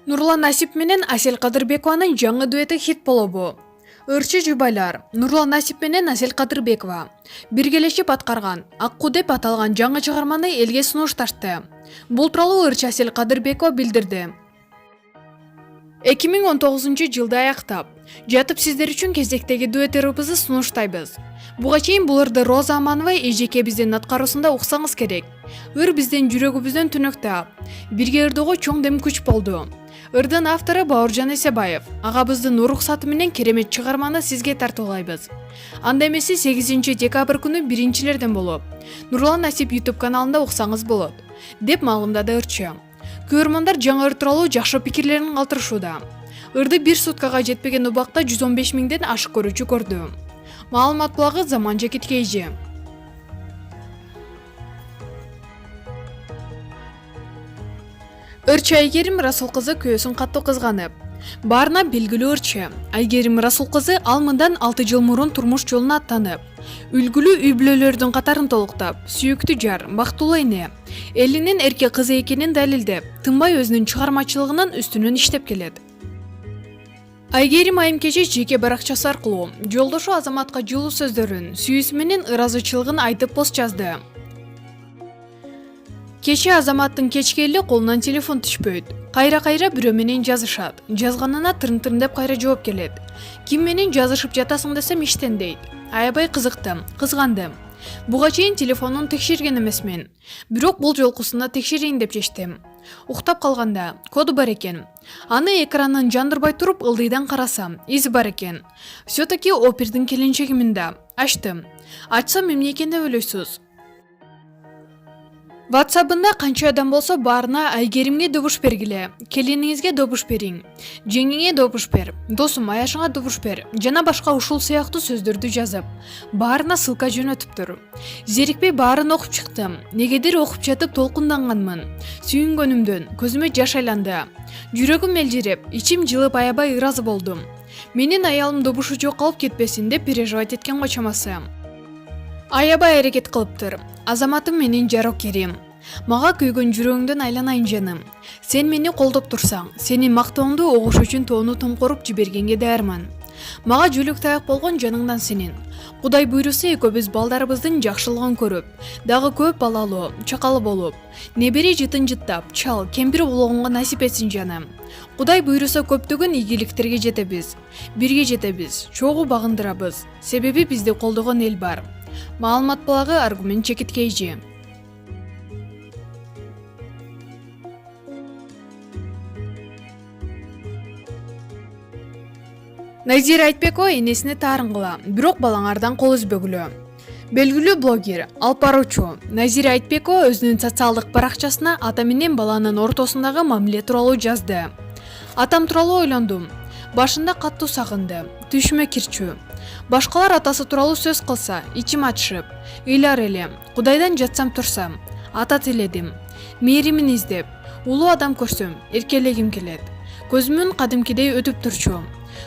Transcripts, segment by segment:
Нурлан Насип менен Асель Кадырбекованын жаңы дуэти хит болобу. Ырчы жубайлар Нурлан Насип менен Асель Кадырбекова биргелешип аткарган Акку деп аталган жаңы чыгарманы элге сунушташты. Бул тууралуу ырчы Асель Кадырбекова билдирди. 2019-жылды аяктап, жатып сиздер үчүн кезектеги дуэттерибизди сунуштайбыз. Буга чейин бул ырды Роза Аманова эжекебиздин аткаруусунда уксаңыз керек. Ыр биздин жүрөгүбүздөн түнөктап, бирге ырдоого чоң дем күч болду. Ырдын автору Бауыржан Эсебаев. Агабыздын уруксаты менен керемет чыгарманы сизге тартуулайбыз. Анда эмеси 8 декабрь күнү биринчилерден болуп, Нурлан Насип YouTube каналында уксаңыз болот, деп маалымдады ырчы. Көрөрмандар жаңы ыр тууралуу жакшы пикирлерин калтырышууда. Ырды 1 суткага жетпеген убакта 115 миңден ашык көрүүчү көрдү. Маалымат булагы Заман Жекиткейжи. Ырчы Айгерим Расул кызы күйөөсүн каттуу кызганып. Баарына белгилүү ырчы Айгерим Расул кызы ал мындан 6 жыл мурун турмуш жолуна аттанып, үлгүлүү үй бүлөлөрдүн катарын толуктап, сүйүктүү жар, бактылуу эне, элинин эрке кызы экенин далилдеп, тынбай өзүнүн чыгармачылыгынын үстүнөн иштеп келет. Айгерим айым кече жеке баракчасы аркылуу жолдошу Азаматка жылуу сөздөрүн, сүйүүсү менен ыраазычылыгын айтып пост жазды. Кече Азаматтын кечке эле колунан телефон түшпөйт. Кайра-кайра бирөө менен жазышат. Жазганына тырын-тырын деп кайра жооп келет. Ким менен жазышып жатасың десем иштен дейт. Аябай кызыктым, кызгандым. Буга чейин телефонун текшерген эмесмин. Бирок бул жолкусунда текшерейин деп чечтим. Уктап калганда коду бар экен. Аны экранын жандырбай туруп ылдыйдан карасам, изи бар экен. Все-таки опердин келинчегимин да. Ачтым. Ачсам эмне экен деп ойлойсуз? WhatsApp'ында канча адам болсо баарына Айгеримге добуш бергиле, келиниңизге добуш бериң, жеңиңе добуш бер, досум аяшыңа добуш бер, жана башка ушул сыяктуу сөздөрдү жазып, баарына ссылка жөнөтүптүр. Зерикпей баарын окуп чыктым. Негедир окуп жатып толкунданганмын. Сүйүнгөнүмдөн көзүмө жаш айланды. Жүрөгүм элжиреп, ичим жылып аябай ыраазы болдум. Менин аялым добушу жок калып кетпесин деп переживать эткен го чамасы. Аябай аракет кылыптыр. Азаматым менин жарокерим. Мага күйгөн жүрөгүңдөн айланайын жаным. Сен мени колдоп турсаң, сенин мактооңду угуш үчүн тоону томкоруп жибергенге даярман. Мага жөлөк таяк болгон жаныңдан сенин. Кудай буйруса экөөбүз балдарыбыздын жакшылыгын көрүп, дагы көп балалуу, чакалы болуп, небере жытын жыттап, чал, кемпир улууңга насип этсин жаным. Кудай буйруса көптөгөн ийгиликтерге жетебиз. Бирге жетебиз, чогуу багындырабыз. Себеби бизди колдогон эл бар. Маалымат булагы Аргумент Жекиткейжи. Назира Айтбекова энесине таарынгыла, бирок балаңардан кол үзбөгүлө. Белгилүү блогер, алып баруучу Назира Айтбекова өзүнүн социалдык баракчасына ата менен баланын ортосундагы мамиле тууралуу жазды. Атам тууралуу ойлондум. Башында каттуу сагынды, түшүмө кирчү. Башкалар атасы тууралуу сөз кылса, ичим ачышып, ыйлар элем. Кудайдан жатсам турсам, ата тиледим. Мээримин издеп, улуу адам көрсөм, эркелегим келет. Көзүмөн кадимкидей өтүп турчу.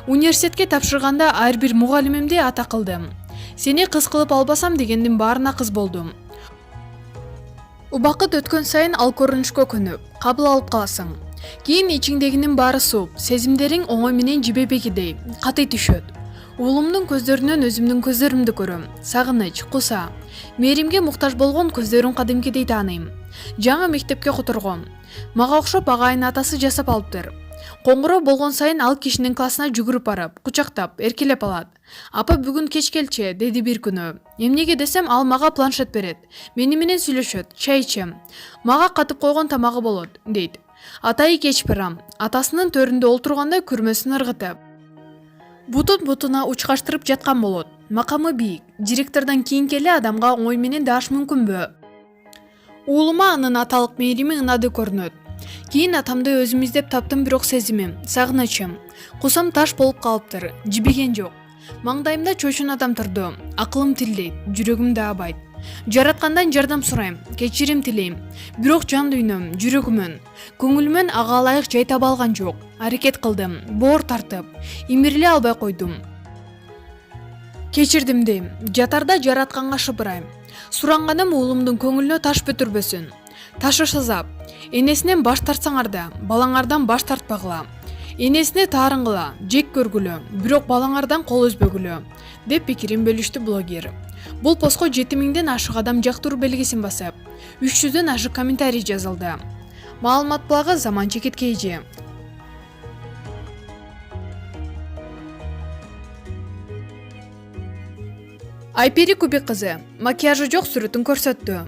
Университетке тапшырганда ар бир мугалимимди ата кылдым. Сени кыз кылып албасам дегендин баарына кыз болдум. Убакыт өткөн сайын ал көрүнүшкө көнүп, кабыл алып каласың. Кийин ичиңдегинин баары сууп, сезимдериң оңой менен жибебегидей катый түшөт. Уулумдун көздөрүнөн өзүмдүн көздөрүмдү көрөм. Сагыныч, куса. Мээримге муктаж болгон көздөрүн кадимкидей тааныйм. Жаңы мектепке которгом. Мага окшоп агайын атасы жасап алыптыр. Коңгуроо болгон сайын ал кишинин классына жүгүрүп барып, кучактап, эркелеп алат. Апа бүгүн кеч келчи, деди бир күнү. Эмнеге десем, ал мага планшет берет. Мени менен сүйлөшөт, чай ичем. Мага катып койгон тамагы болот, дейт. Атайы кеч барам. Атасынын төрүндө олтурганда күрмөсүн ыргытып, бутун-бутуна учкаштырып жаткан болот. Макамы бийик. Директордон кийин келе адамга оңой менен даш мүмкүнбү? Уулума анын аталык мээрими ынады көрүнөт. Кийин атамды өзүм издеп таптым, бирок сезимим, сагынычым, кусам таш болуп калыптыр, жибиген жок. Маңдайымда чочун адам турду, акылым тилдейт, жүрөгүм даабайт. Жараткандан жардам сурайм, кечирим тилейм, бирок жан дүйнөм, жүрөгүмөн, көңүлүмөн ага ылайык жай таба алган жок. Аракет кылдым, боор тартып, имириле албай койдум. Кечирдим дейм, жатарда жаратканга шыпырайм. Суранганым уулумдун көңүлүнө таш бүтүрбөсүн. Ташыш азап. Энесинен баш тартсаңар да, балаңардан баш тартпагыла. Энесине таарынгыла, жек көргүлө, бирок балаңардан кол үзбөгүлө, деп пикирин бөлүштү блогер. Бул постко 7000ден ашык адам жактыруу белгисин басып, 300дөн ашык комментарий жазылды. Маалымат булагы Заман Чекиткейжи. Айпери Кубик кызы макияжы жок сүрөтүн көрсөттү.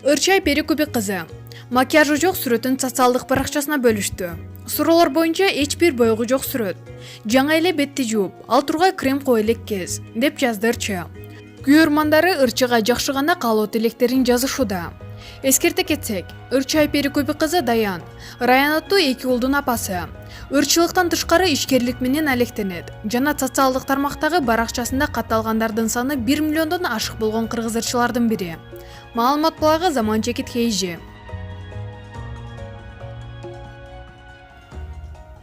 Ырчы Айпери Кубик кызы макияжы жок сүрөтүн социалдык баракчасына бөлүштү. Суроолор боюнча эч бир боёгу жок сүрөт. Жаңа эле бетти жууп, ал тургай крем кое элек кез, деп жазды Ырчы. Күйөрмандары Ырчыга жакшы гана каалоо тилектерин жазышууда. Эскерте кетсек, Ырчы Айпери Кубик кызы Даян, Раян аттуу 2 уулдун апасы. Ырчылыктан тышкары ишкерлик менен алектенет жана социалдык тармактагы баракчасында катталгандардын саны 1 миллиондон ашык болгон кыргыз ырчылардын бири. Маалымат булагы Заман Чекиткейжи.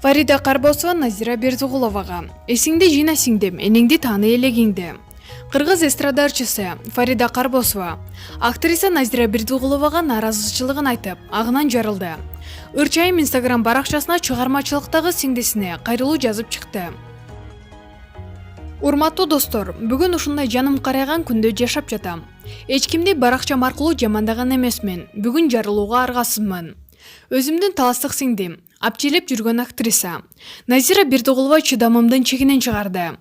Фарида Карбосова Назира Бердигуловага: эсиңди жыйна сиңдим, энеңди тааны элегиңди. Кыргыз эстрада ырчысы Фарида Карбосова актриса Назира Бердигуловага нааразычылыгын айтып, агынан жарылды. Ырчайым Инстаграм баракчасына чыгармачылыктагы сиңдисине кайрылуу жазып чыкты. Урматтуу достор, бүгүн ушундай жаным карайган күндө жашап жатам. Эч кимди баракчам аркылуу жамандаган эмесмин. Бүгүн жарылууга аргасызмын. Өзүмдүн таластык сиңдим, апчелеп жүргөн актриса Назира Бердигулова чыдамымдын чегинен чыгарды.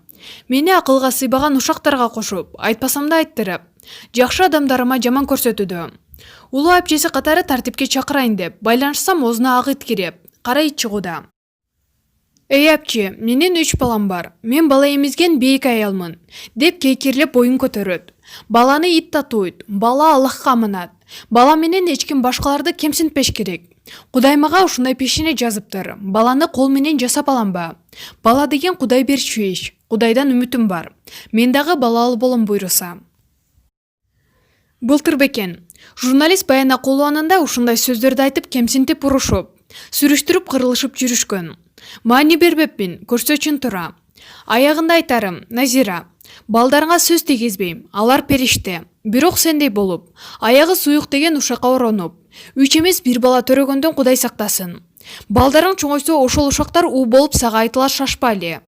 Мени акылга сыйбаган ушактарга кошуп, айтпасам да айттырып, жакшы адамдарыма жаман көрсөтүүдө. Улуу апчеси катары тартипке чакырайын деп байланышсам оозуна ак ит кирип, кара ит чыгууда. Эй апчи, менин 3 балам бар. Мен бала эмизген бейик аялмын, деп кейкирлеп оюн көтөрөт. Баланы ит татуйт, бала Аллахка аманат. Бала менен эч ким башкаларды кемсинтпеш керек. Кудай мага ушундай пешене жазыптыр. Баланы кол менен жасап аламба? Бала деген Кудай берчү иш. Кудайдан үмүтүм бар. Мен дагы балалуу болом буйруса. Былтыр бекен журналист Баян Акулованында ушундай сөздөрдү айтып кемсинтип урушуп, сүрүштүрүп кырылышып жүрүшкөн. Маани бербепмин, көрсөчүн тура. Аягында айтарым, Назира, балдарыңа сөз тийгизбейм, алар периште. Бирок сендей болуп, аягы суюк деген ушакка оронуп, 3 эмес 1 бала төрөгөндөн Кудай сактасын. Балдарың чоңойсо ошол ушактар уу болуп сага айтылар шашпа эле.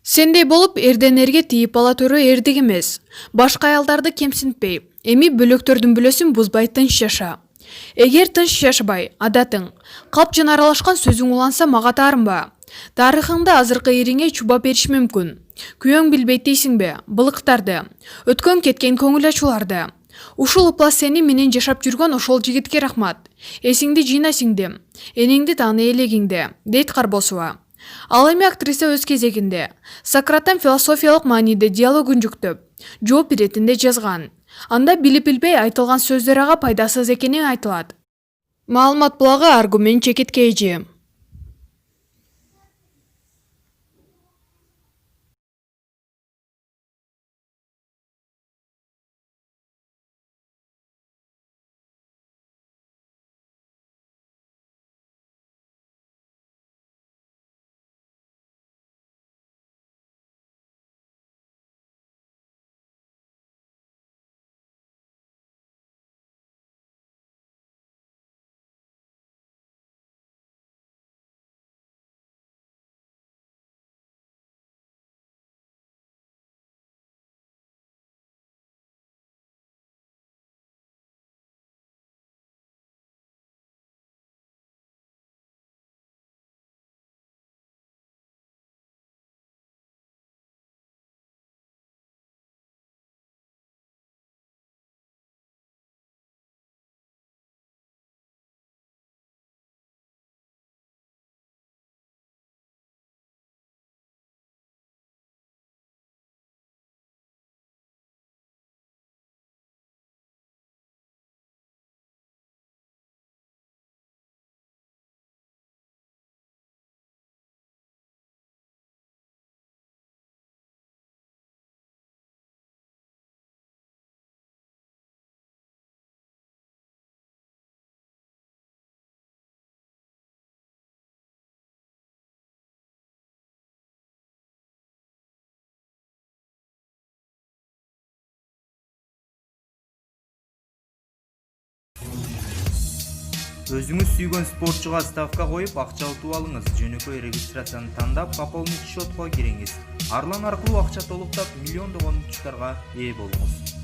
Сендей болуп эрден эрге тийип бала төрөө эрдик эмес. Башка аялдарды кемсинтпей, эми бөлөктөрдүн бүлөсүн бузбай тынч жаша. Эгер тынч жашабай, адатың, калп жана аралашкан сөзүң уланса мага таарынба. Тарыхыңда азыркы ириңе чуба бериш мүмкүн. Күйөөң билбейт дейсиңби? Былыктарды, өткөн кеткен көңүл ачууларды. Ушул ыплас сени менен жашап жүргөн ошол жигитке рахмат. Эсиңди жыйна сиңдим, энеңди тааны элегиңди, дейт Карбосова. Ал эми актриса өз кезегинде Сократтан философиялык мааниде диалогун жүктөп, жооп иретинде жазган. Анда билип билбей айтылган сөздөр ага пайдасыз экени айтылат. Маалымат булагы Аргумент Чекиткейжи. Өзүңүз сүйгөн спортчуга ставка коюп акча утуп алыңыз. Жөнөкөй регистрацияны тандап, пополнить счетко кириңиз. Арлан аркылуу акча толуктап, миллиондогон учуттарга ээ болуңуз.